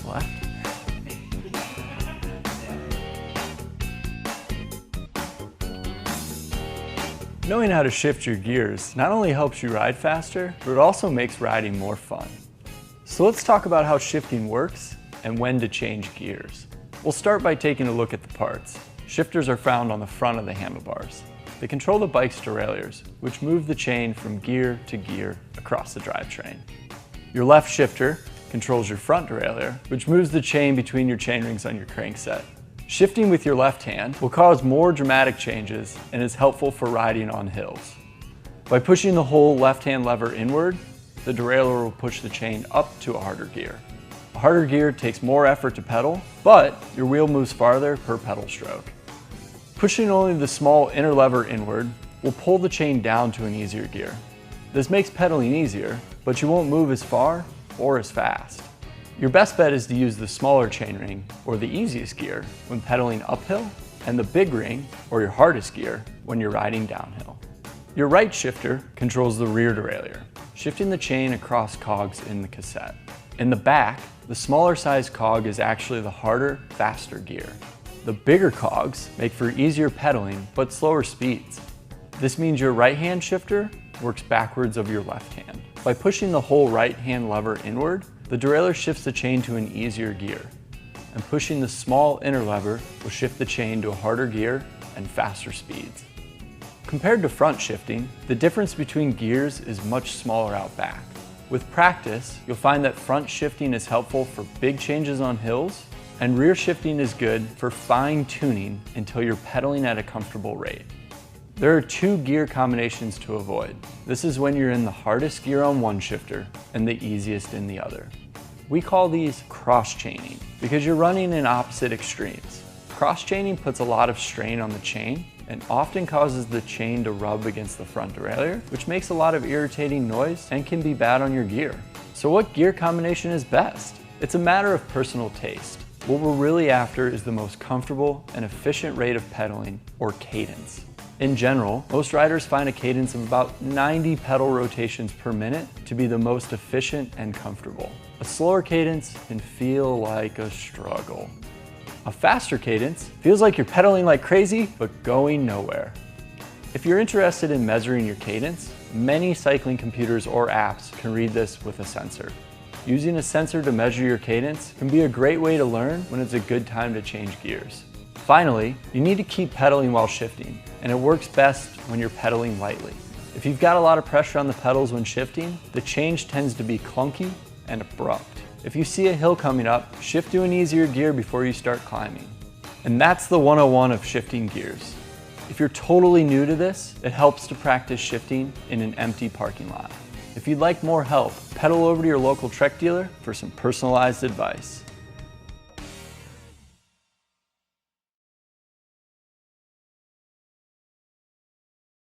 left. Knowing how to shift your gears not only helps you ride faster, but it also makes riding more fun. So let's talk about how shifting works and when to change gears. We'll start by taking a look at the parts. Shifters are found on the front of the handlebars. They control the bike's derailleurs, which move the chain from gear to gear across the drivetrain. Your left shifter controls your front derailleur, which moves the chain between your chain rings on your crankset. Shifting with your left hand will cause more dramatic changes and is helpful for riding on hills. By pushing the whole left-hand lever inward, the derailleur will push the chain up to a harder gear. A harder gear takes more effort to pedal, but your wheel moves farther per pedal stroke. Pushing only the small inner lever inward will pull the chain down to an easier gear. This makes pedaling easier, but you won't move as far or as fast. Your best bet is to use the smaller chainring, or the easiest gear, when pedaling uphill, and the big ring, or your hardest gear, when you're riding downhill. Your right shifter controls the rear derailleur, shifting the chain across cogs in the cassette. In the back, the smaller size cog is actually the harder, faster gear. The bigger cogs make for easier pedaling, but slower speeds. This means your right-hand shifter works backwards of your left hand. By pushing the whole right-hand lever inward, the derailleur shifts the chain to an easier gear. And pushing the small inner lever will shift the chain to a harder gear and faster speeds. Compared to front shifting, the difference between gears is much smaller out back. With practice, you'll find that front shifting is helpful for big changes on hills, and rear shifting is good for fine-tuning until you're pedaling at a comfortable rate. There are two gear combinations to avoid. This is when you're in the hardest gear on one shifter and the easiest in the other. We call these cross-chaining because you're running in opposite extremes. Cross-chaining puts a lot of strain on the chain and often causes the chain to rub against the front derailleur, which makes a lot of irritating noise and can be bad on your gear. So what gear combination is best? It's a matter of personal taste. What we're really after is the most comfortable and efficient rate of pedaling, or cadence. In general, most riders find a cadence of about 90 pedal rotations per minute to be the most efficient and comfortable. A slower cadence can feel like a struggle. A faster cadence feels like you're pedaling like crazy, but going nowhere. If you're interested in measuring your cadence, many cycling computers or apps can read this with a sensor. Using a sensor to measure your cadence can be a great way to learn when it's a good time to change gears. Finally, you need to keep pedaling while shifting, and it works best when you're pedaling lightly. If you've got a lot of pressure on the pedals when shifting, the change tends to be clunky and abrupt. If you see a hill coming up, shift to an easier gear before you start climbing. And that's the 101 of shifting gears. If you're totally new to this, it helps to practice shifting in an empty parking lot. If you'd like more help, pedal over to your local Trek dealer for some personalized advice.